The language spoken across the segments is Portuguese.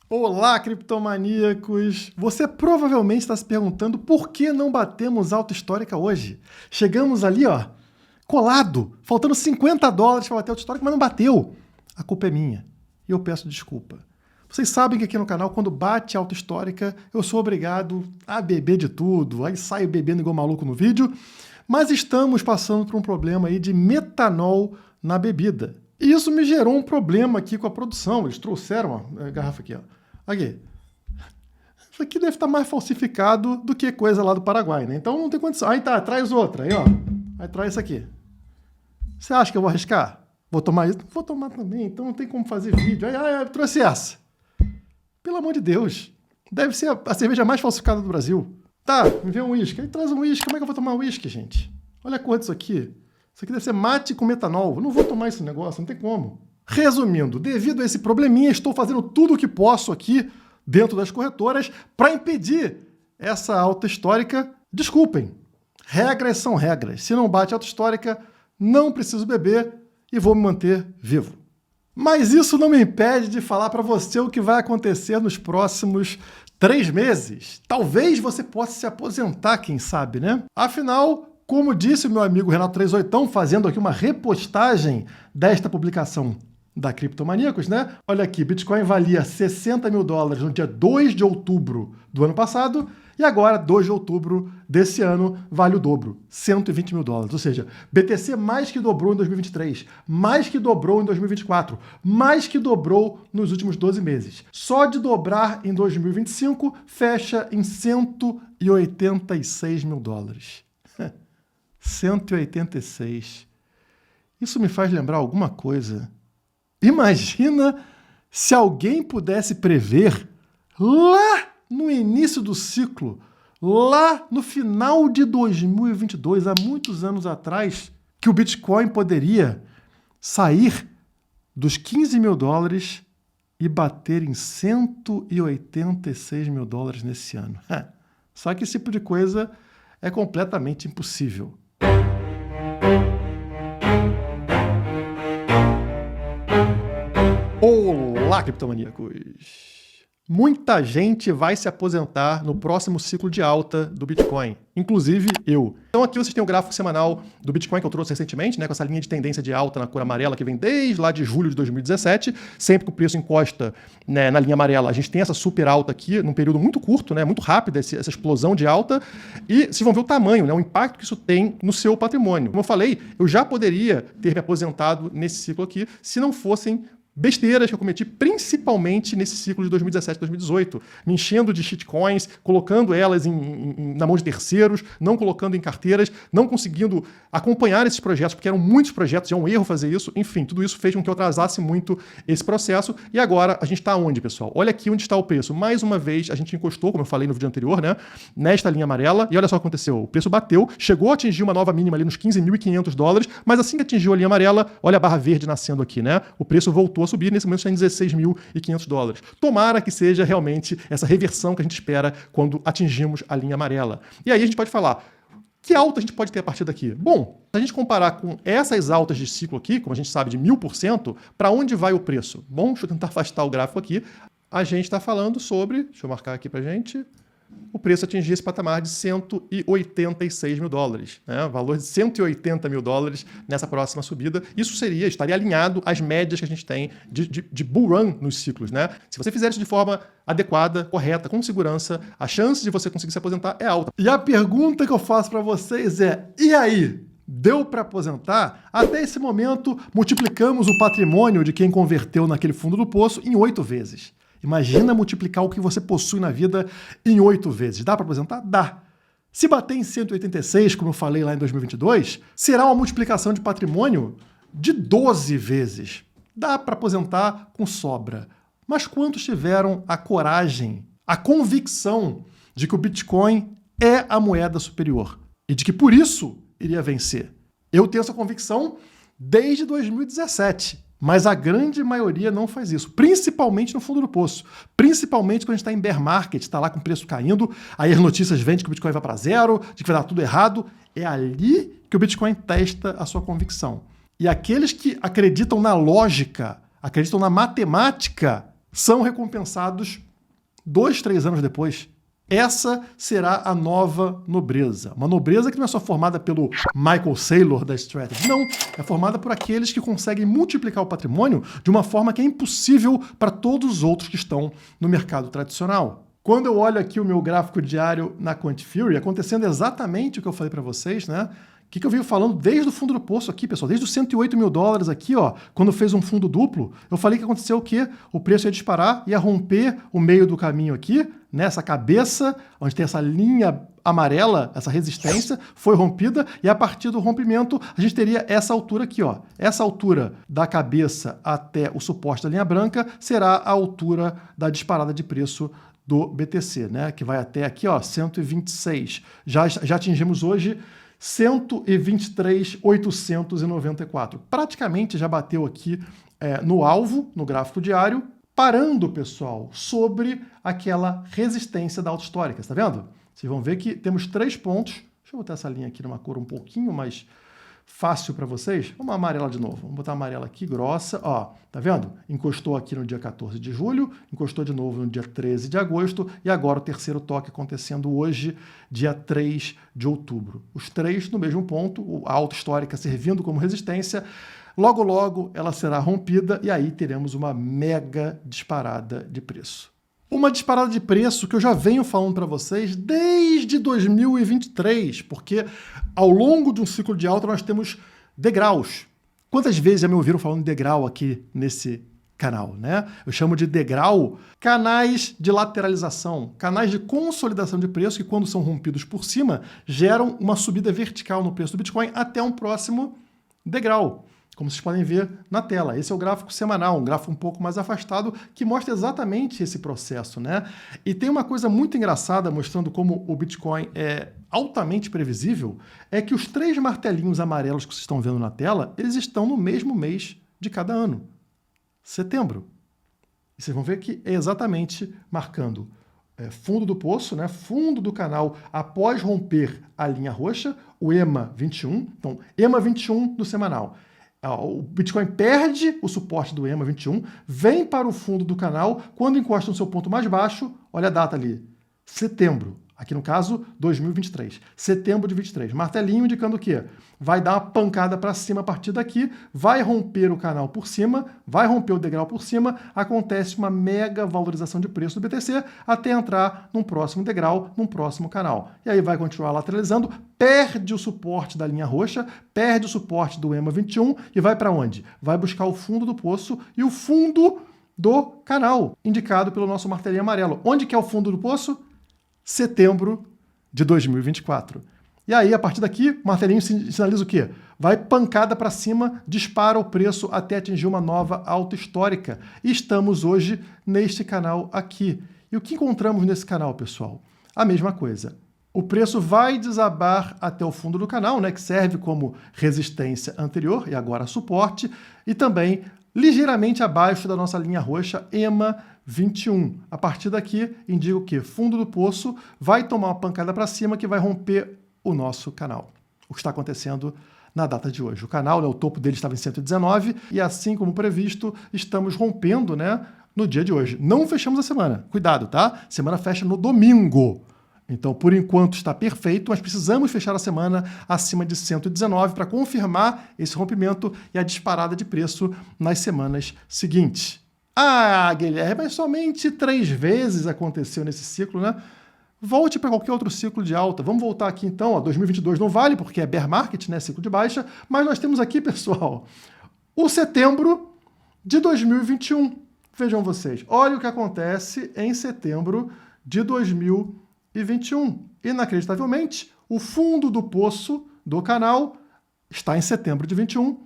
Olá, criptomaníacos! Você provavelmente está se perguntando por que não batemos alta histórica hoje. Chegamos ali, ó, colado, faltando $50 para bater alta histórica, mas não bateu. A culpa é minha e eu peço desculpa. Vocês sabem que aqui no canal, quando bate alta histórica, eu sou obrigado a beber de tudo, aí saio bebendo igual maluco no vídeo, mas estamos passando por um problema aí de metanol na bebida. E isso me gerou um problema aqui com a produção. Eles trouxeram a garrafa aqui, ó. Aqui. Isso aqui deve estar mais falsificado do que coisa lá do Paraguai, né? Então não tem condição. Aí tá, traz outra. Aí, ó. Aí traz isso aqui. Você acha que eu vou arriscar? Vou tomar isso? Vou tomar também, então não tem como fazer vídeo. Aí trouxe essa. Pelo amor de Deus. Deve ser a cerveja mais falsificada do Brasil. Tá, me vê um uísque. Aí traz um uísque. Como é que eu vou tomar uísque, gente? Olha a cor disso aqui. Isso aqui deve ser mate com metanol. Eu não vou tomar esse negócio, não tem como. Resumindo, devido a esse probleminha, estou fazendo tudo o que posso aqui dentro das corretoras para impedir essa alta histórica. Desculpem, regras são regras. Se não bate alta histórica, não preciso beber e vou me manter vivo. Mas isso não me impede de falar para você o que vai acontecer nos próximos 3 meses. Talvez você possa se aposentar, quem sabe, né? Afinal, como disse o meu amigo Renato 38, fazendo aqui uma repostagem desta publicação da Criptomaníacos, né? Olha aqui, Bitcoin valia $60 mil no dia 2 de outubro do ano passado, e agora, 2 de outubro desse ano, vale o dobro, $120 mil. Ou seja, BTC mais que dobrou em 2023, mais que dobrou em 2024, mais que dobrou nos últimos 12 meses. Só de dobrar em 2025, fecha em $186 mil. 186. Isso me faz lembrar alguma coisa. Imagina se alguém pudesse prever lá no início do ciclo, lá no final de 2022, há muitos anos atrás, que o Bitcoin poderia sair dos $15 mil e bater em $186 mil nesse ano. Só que esse tipo de coisa é completamente impossível. Olá, criptomaníacos! Muita gente vai se aposentar no próximo ciclo de alta do Bitcoin, inclusive eu. Então aqui vocês têm o gráfico semanal do Bitcoin que eu trouxe recentemente, né, com essa linha de tendência de alta na cor amarela que vem desde lá de julho de 2017. Sempre que o preço encosta, né, na linha amarela, a gente tem essa super alta aqui, num período muito curto, né, muito rápido, essa explosão de alta. E vocês vão ver o tamanho, né, o impacto que isso tem no seu patrimônio. Como eu falei, eu já poderia ter me aposentado nesse ciclo aqui se não fossem besteiras que eu cometi, principalmente nesse ciclo de 2017 2018, me enchendo de shitcoins, colocando elas na mão de terceiros, não colocando em carteiras, não conseguindo acompanhar esses projetos, porque eram muitos projetos, é um erro fazer isso. Enfim, tudo isso fez com que eu atrasasse muito esse processo. E agora a gente está onde, pessoal? Olha aqui onde está o preço. Mais uma vez, a gente encostou, como eu falei no vídeo anterior, né, nesta linha amarela, e olha só o que aconteceu. O preço bateu, chegou a atingir uma nova mínima ali nos $15.500, mas assim que atingiu a linha amarela, olha a barra verde nascendo aqui, né? O preço voltou a subir, nesse momento está em $16.500. Tomara que seja realmente essa reversão que a gente espera quando atingimos a linha amarela. E aí a gente pode falar, que alta a gente pode ter a partir daqui? Bom, se a gente comparar com essas altas de ciclo aqui, como a gente sabe de 1000%, para onde vai o preço? Bom, deixa eu tentar afastar o gráfico aqui. A gente está falando sobre, deixa eu marcar aqui para a gente, o preço atingir esse patamar de $186 mil, né? Valor de $180 mil nessa próxima subida. Isso estaria alinhado às médias que a gente tem de bull run nos ciclos, né? Se você fizer isso de forma adequada, correta, com segurança, a chance de você conseguir se aposentar é alta. E a pergunta que eu faço para vocês é, e aí? Deu para aposentar? Até esse momento, multiplicamos o patrimônio de quem converteu naquele fundo do poço em 8 vezes. Imagina multiplicar o que você possui na vida em 8 vezes. Dá para aposentar? Dá. Se bater em 186, como eu falei lá em 2022, será uma multiplicação de patrimônio de 12 vezes. Dá para aposentar com sobra. Mas quantos tiveram a coragem, a convicção de que o Bitcoin é a moeda superior e de que por isso iria vencer? Eu tenho essa convicção desde 2017. Mas a grande maioria não faz isso, principalmente no fundo do poço. Principalmente quando a gente está em bear market, está lá com o preço caindo, aí as notícias vêm de que o Bitcoin vai para zero, de que vai dar tudo errado. É ali que o Bitcoin testa a sua convicção. E aqueles que acreditam na lógica, acreditam na matemática, são recompensados 2, 3 anos depois. Essa será a nova nobreza. Uma nobreza que não é só formada pelo Michael Saylor da Strategy, não. É formada por aqueles que conseguem multiplicar o patrimônio de uma forma que é impossível para todos os outros que estão no mercado tradicional. Quando eu olho aqui o meu gráfico diário na Quant Fury, acontecendo exatamente o que eu falei para vocês, né? O que eu venho falando desde o fundo do poço aqui, pessoal, desde os 108 mil dólares aqui, ó, quando fez um fundo duplo, eu falei que aconteceu o quê? O preço ia disparar, ia romper o meio do caminho aqui, nessa cabeça, onde tem essa linha amarela, essa resistência, foi rompida, e a partir do rompimento a gente teria essa altura aqui, ó. Essa altura da cabeça até o suporte da linha branca será a altura da disparada de preço do BTC, né? Que vai até aqui, ó, 126. Já atingimos hoje 123.894. Praticamente já bateu aqui no alvo, no gráfico diário, parando, pessoal, sobre aquela resistência da alta histórica. Está vendo? Vocês vão ver que temos 3 pontos. Deixa eu botar essa linha aqui numa cor um pouquinho mais fácil para vocês. Vamos amarela de novo. Vamos botar a amarela aqui, grossa. Ó, tá vendo? Encostou aqui no dia 14 de julho, encostou de novo no dia 13 de agosto e agora o terceiro toque acontecendo hoje, dia 3 de outubro. Os 3 no mesmo ponto, a alta histórica servindo como resistência. Logo, logo ela será rompida e aí teremos uma mega disparada de preço. Uma disparada de preço que eu já venho falando para vocês desde 2023, porque ao longo de um ciclo de alta nós temos degraus. Quantas vezes já me ouviram falando de degrau aqui nesse canal, né? Eu chamo de degrau canais de lateralização, canais de consolidação de preço que, quando são rompidos por cima, geram uma subida vertical no preço do Bitcoin até um próximo degrau, como vocês podem ver na tela. Esse é o gráfico semanal, um gráfico um pouco mais afastado, que mostra exatamente esse processo, né? E tem uma coisa muito engraçada mostrando como o Bitcoin é altamente previsível, é que os 3 martelinhos amarelos que vocês estão vendo na tela, eles estão no mesmo mês de cada ano, setembro. E vocês vão ver que é exatamente marcando fundo do poço, né? Fundo do canal após romper a linha roxa, o EMA 21. Então, EMA 21 do semanal. O Bitcoin perde o suporte do EMA 21, vem para o fundo do canal, quando encosta no seu ponto mais baixo, olha a data ali, setembro. Aqui no caso, 2023. Setembro de 23. Martelinho indicando o quê? Vai dar uma pancada para cima a partir daqui, vai romper o canal por cima, vai romper o degrau por cima, acontece uma mega valorização de preço do BTC até entrar num próximo degrau, num próximo canal. E aí vai continuar lateralizando, perde o suporte da linha roxa, perde o suporte do EMA 21 e vai para onde? Vai buscar o fundo do poço e o fundo do canal, indicado pelo nosso martelinho amarelo. Onde que é o fundo do poço? Setembro de 2024. E aí, a partir daqui, o martelinho sinaliza o quê? Vai pancada para cima, dispara o preço até atingir uma nova alta histórica. E estamos hoje neste canal aqui. E o que encontramos nesse canal, pessoal? A mesma coisa. O preço vai desabar até o fundo do canal, né, que serve como resistência anterior e agora suporte, e também ligeiramente abaixo da nossa linha roxa, EMA 21. A partir daqui, indica o quê? Fundo do poço, vai tomar uma pancada para cima que vai romper o nosso canal. O que está acontecendo na data de hoje. O canal, né, o topo dele estava em 119 e, assim como previsto, estamos rompendo, né, no dia de hoje. Não fechamos a semana. Cuidado, tá? Semana fecha no domingo. Então, por enquanto, está perfeito, mas precisamos fechar a semana acima de 119 para confirmar esse rompimento e a disparada de preço nas semanas seguintes. Ah, Guilherme, mas somente 3 vezes aconteceu nesse ciclo, né? Volte para qualquer outro ciclo de alta. Vamos voltar aqui então, ó, 2022 não vale porque é bear market, né, ciclo de baixa, mas nós temos aqui, pessoal, o setembro de 2021. Vejam vocês, olha o que acontece em setembro de 2021. Inacreditavelmente, o fundo do poço do canal está em setembro de 21,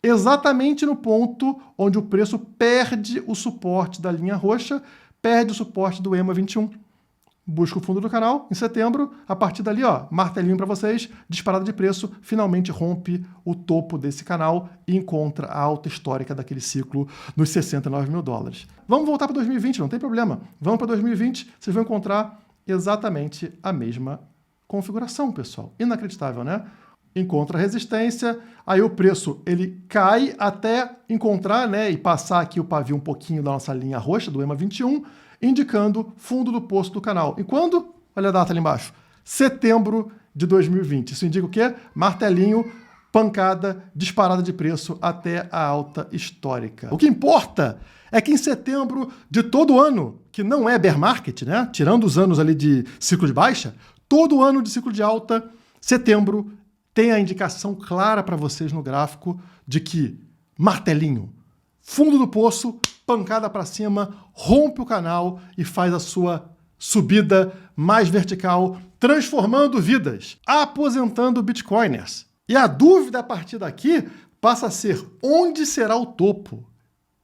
exatamente no ponto onde o preço perde o suporte da linha roxa, perde o suporte do EMA 21. Busca o fundo do canal em setembro, a partir dali, ó, martelinho para vocês, disparada de preço, finalmente rompe o topo desse canal e encontra a alta histórica daquele ciclo nos 69 mil dólares. Vamos voltar para 2020, não tem problema. Vamos para 2020, vocês vão encontrar exatamente a mesma configuração, pessoal. Inacreditável, né? encontra resistência, aí o preço ele cai até encontrar, né, e passar aqui o pavio um pouquinho da nossa linha roxa, do EMA 21, indicando fundo do poço do canal. E quando? Olha a data ali embaixo. Setembro de 2020. Isso indica o quê? Martelinho, pancada, disparada de preço até a alta histórica. O que importa é que em setembro de todo ano, que não é bear market, né, tirando os anos ali de ciclo de baixa, todo ano de ciclo de alta, setembro tem a indicação clara para vocês no gráfico de que martelinho, fundo do poço, pancada para cima, rompe o canal e faz a sua subida mais vertical, transformando vidas, aposentando bitcoiners. E a dúvida a partir daqui passa a ser onde será o topo?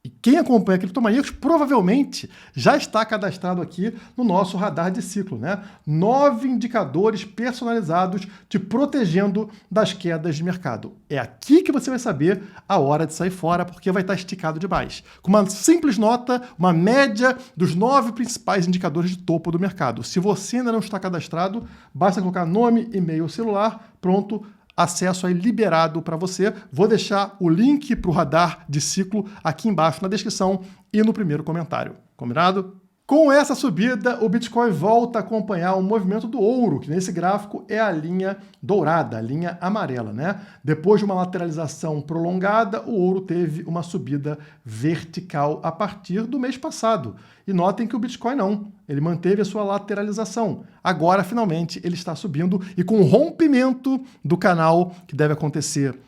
E quem acompanha Criptomaníacos provavelmente já está cadastrado aqui no nosso radar de ciclo, né? 9 indicadores personalizados te protegendo das quedas de mercado. É aqui que você vai saber a hora de sair fora, porque vai estar esticado demais. Com uma simples nota, uma média dos 9 principais indicadores de topo do mercado. Se você ainda não está cadastrado, basta colocar nome, e-mail, celular, pronto, acesso aí liberado para você. Vou deixar o link para o radar de ciclo aqui embaixo na descrição e no primeiro comentário. Combinado? Com essa subida, o Bitcoin volta a acompanhar o movimento do ouro, que nesse gráfico é a linha dourada, a linha amarela, né? Depois de uma lateralização prolongada, o ouro teve uma subida vertical a partir do mês passado. E notem que o Bitcoin não, ele manteve a sua lateralização. Agora, finalmente, ele está subindo e com o rompimento do canal, que deve acontecer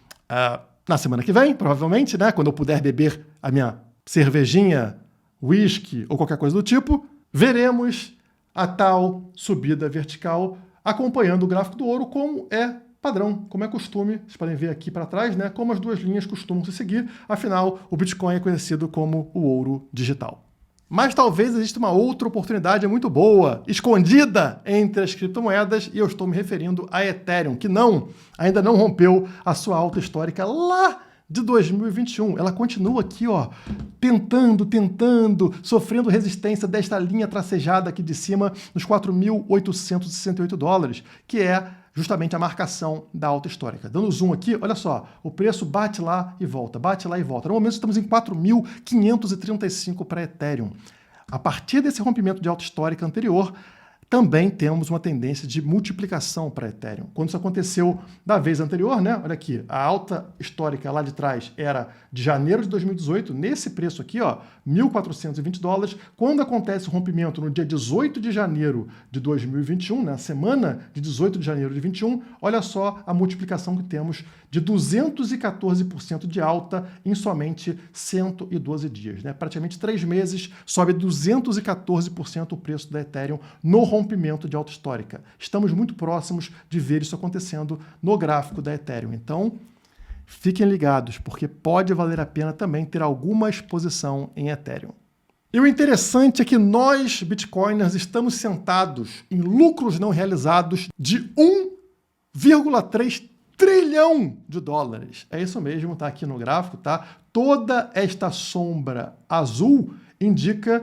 na semana que vem, provavelmente, né? Quando eu puder beber a minha cervejinha, whisky ou qualquer coisa do tipo, veremos a tal subida vertical acompanhando o gráfico do ouro, como é padrão, como é costume. Vocês podem ver aqui para trás, né, como as duas linhas costumam se seguir. Afinal, o Bitcoin é conhecido como o ouro digital. Mas talvez exista uma outra oportunidade muito boa, escondida entre as criptomoedas, e eu estou me referindo a Ethereum, que ainda não rompeu a sua alta histórica lá de 2021. Ela continua aqui, ó, tentando, sofrendo resistência desta linha tracejada aqui de cima, nos 4.868 dólares, que é justamente a marcação da alta histórica. Dando zoom aqui, olha só, o preço bate lá e volta, bate lá e volta. No momento estamos em 4.535 para Ethereum. A partir desse rompimento de alta histórica anterior, também temos uma tendência de multiplicação para Ethereum. Quando isso aconteceu da vez anterior, né? Olha aqui, a alta histórica lá de trás era de janeiro de 2018, nesse preço aqui, ó, 1.420 dólares. Quando acontece o rompimento no dia 18 de janeiro de 2021, na semana de 18 de janeiro de 21, olha só a multiplicação que temos de 214% de alta em somente 112 dias, né? Praticamente 3 meses, sobe 214% o preço da Ethereum no rompimento de alta histórica. Estamos muito próximos de ver isso acontecendo no gráfico da Ethereum. Então, fiquem ligados, porque pode valer a pena também ter alguma exposição em Ethereum. E o interessante é que nós, Bitcoiners, estamos sentados em lucros não realizados de 1,3 trilhão de dólares. É isso mesmo, tá aqui no gráfico, tá? Toda esta sombra azul indica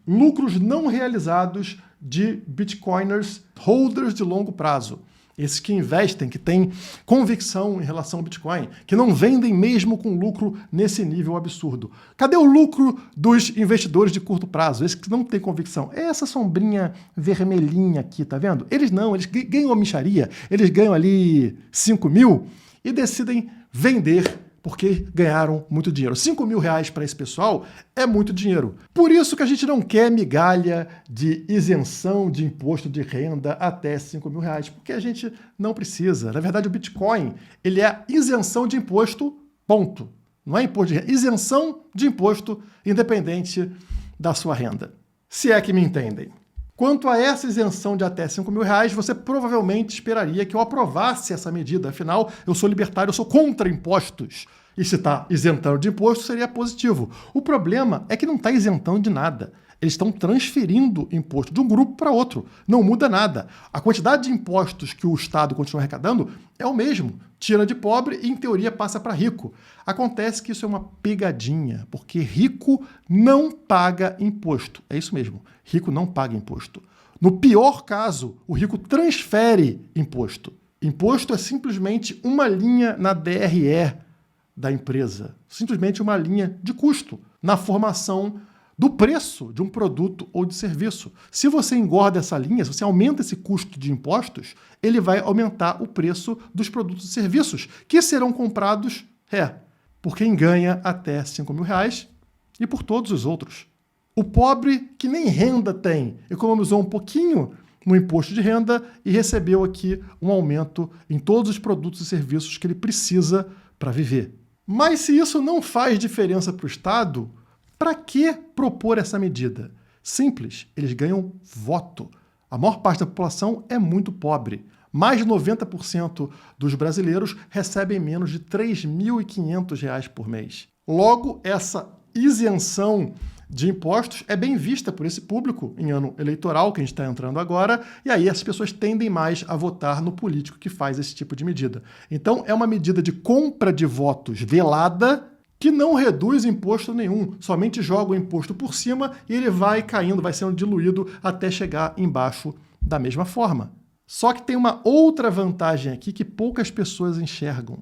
lucros não realizados de Bitcoiners holders de longo prazo. Esses que investem, que têm convicção em relação ao Bitcoin, que não vendem mesmo com lucro nesse nível absurdo. Cadê o lucro dos investidores de curto prazo? Esses que não têm convicção. É essa sombrinha vermelhinha aqui, tá vendo? Eles não, eles ganham a mixaria, eles ganham ali 5 mil e decidem vender porque ganharam muito dinheiro. 5 mil reais para esse pessoal é muito dinheiro. Por isso que a gente não quer migalha de isenção de imposto de renda até 5 mil reais, porque a gente não precisa. Na verdade, o Bitcoin, ele é isenção de imposto, ponto. Não é imposto de renda, isenção de imposto independente da sua renda. Se é que me entendem. Quanto a essa isenção de até 5 mil reais, você provavelmente esperaria que eu aprovasse essa medida. Afinal, eu sou libertário, eu sou contra impostos. E se está isentando de imposto, seria positivo. O problema é que não está isentando de nada. Eles estão transferindo imposto de um grupo para outro. Não muda nada. A quantidade de impostos que o Estado continua arrecadando é o mesmo. Tira de pobre e, em teoria, passa para rico. Acontece que isso é uma pegadinha, porque rico não paga imposto. É isso mesmo. Rico não paga imposto. No pior caso, o rico transfere imposto. Imposto é simplesmente uma linha na DRE da empresa, simplesmente uma linha de custo na formação do preço de um produto ou de serviço. Se você engorda essa linha, se você aumenta esse custo de impostos, ele vai aumentar o preço dos produtos e serviços que serão comprados por quem ganha até R$5.000 e por todos os outros. O pobre que nem renda tem, economizou um pouquinho no imposto de renda e recebeu aqui um aumento em todos os produtos e serviços que ele precisa para viver. Mas se isso não faz diferença para o Estado, para que propor essa medida? Simples, eles ganham voto. A maior parte da população é muito pobre. Mais de 90% dos brasileiros recebem menos de R$3.500 por mês. Logo, essa isenção de impostos é bem vista por esse público em ano eleitoral, que a gente está entrando agora, e aí as pessoas tendem mais a votar no político que faz esse tipo de medida. Então, é uma medida de compra de votos velada que não reduz imposto nenhum, somente joga o imposto por cima e ele vai caindo, vai sendo diluído até chegar embaixo da mesma forma. Só que tem uma outra vantagem aqui que poucas pessoas enxergam.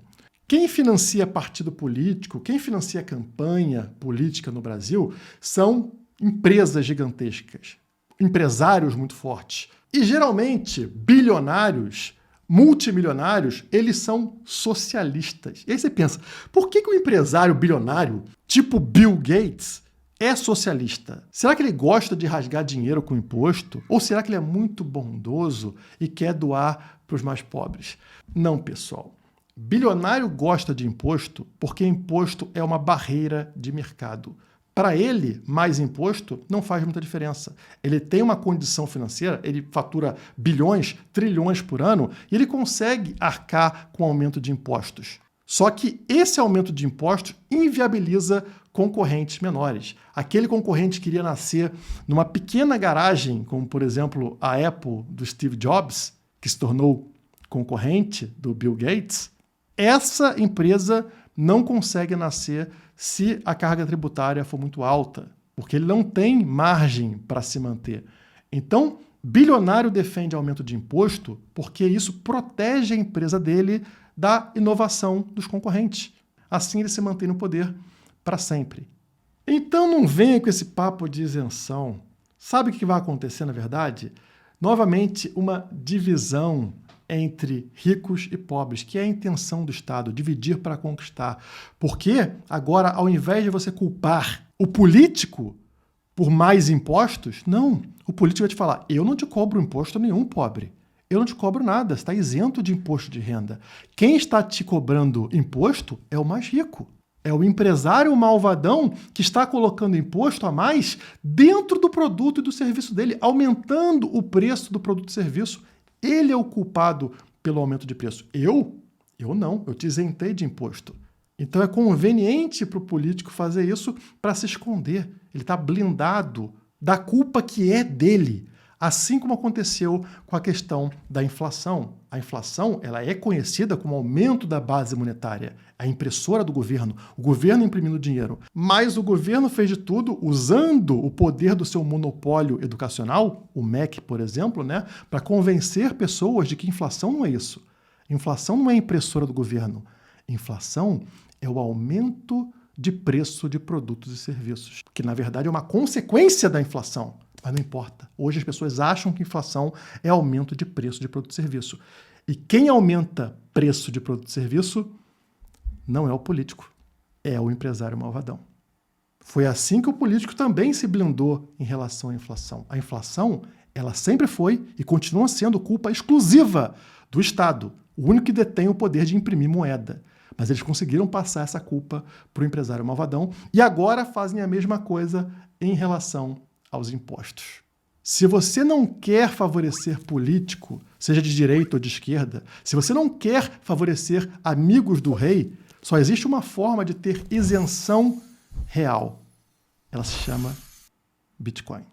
Quem financia partido político, quem financia campanha política no Brasil, são empresas gigantescas, empresários muito fortes. E geralmente, bilionários, multimilionários, eles são socialistas. E aí você pensa, por que um empresário bilionário, tipo Bill Gates, é socialista? Será que ele gosta de rasgar dinheiro com imposto? Ou será que ele é muito bondoso e quer doar para os mais pobres? Não, pessoal. Bilionário gosta de imposto porque imposto é uma barreira de mercado. Para ele, mais imposto não faz muita diferença. Ele tem uma condição financeira, ele fatura bilhões, trilhões por ano e ele consegue arcar com o aumento de impostos. Só que esse aumento de impostos inviabiliza concorrentes menores. Aquele concorrente que iria nascer numa pequena garagem, como por exemplo a Apple do Steve Jobs, que se tornou concorrente do Bill Gates, essa empresa não consegue nascer se a carga tributária for muito alta, porque ele não tem margem para se manter. Então, bilionário defende aumento de imposto porque isso protege a empresa dele da inovação dos concorrentes. Assim ele se mantém no poder para sempre. Então não venha com esse papo de isenção. Sabe o que vai acontecer, na verdade? Novamente, uma divisão entre ricos e pobres, que é a intenção do Estado, dividir para conquistar. Porque agora, ao invés de você culpar o político por mais impostos, não. O político vai te falar, eu não te cobro imposto nenhum, pobre. Eu não te cobro nada, você está isento de imposto de renda. Quem está te cobrando imposto é o mais rico. É o empresário malvadão que está colocando imposto a mais dentro do produto e do serviço dele, aumentando o preço do produto e serviço. Ele é o culpado pelo aumento de preço. Eu não, eu te isentei de imposto. Então é conveniente para o político fazer isso para se esconder. Ele está blindado da culpa que é dele. Assim como aconteceu com a questão da inflação. A inflação ela é conhecida como aumento da base monetária, a impressora do governo, o governo imprimindo dinheiro. Mas o governo fez de tudo, usando o poder do seu monopólio educacional, o MEC, por exemplo, para convencer pessoas de que inflação não é isso. Inflação não é a impressora do governo. Inflação é o aumento de preço de produtos e serviços, que na verdade é uma consequência da inflação. Mas não importa. Hoje as pessoas acham que inflação é aumento de preço de produto e serviço. E quem aumenta preço de produto e serviço não é o político, é o empresário malvadão. Foi assim que o político também se blindou em relação à inflação. A inflação, ela sempre foi e continua sendo culpa exclusiva do Estado, o único que detém o poder de imprimir moeda. Mas eles conseguiram passar essa culpa para o empresário malvadão e agora fazem a mesma coisa em relação aos impostos. Se você não quer favorecer político, seja de direita ou de esquerda, se você não quer favorecer amigos do rei, só existe uma forma de ter isenção real. Ela se chama Bitcoin.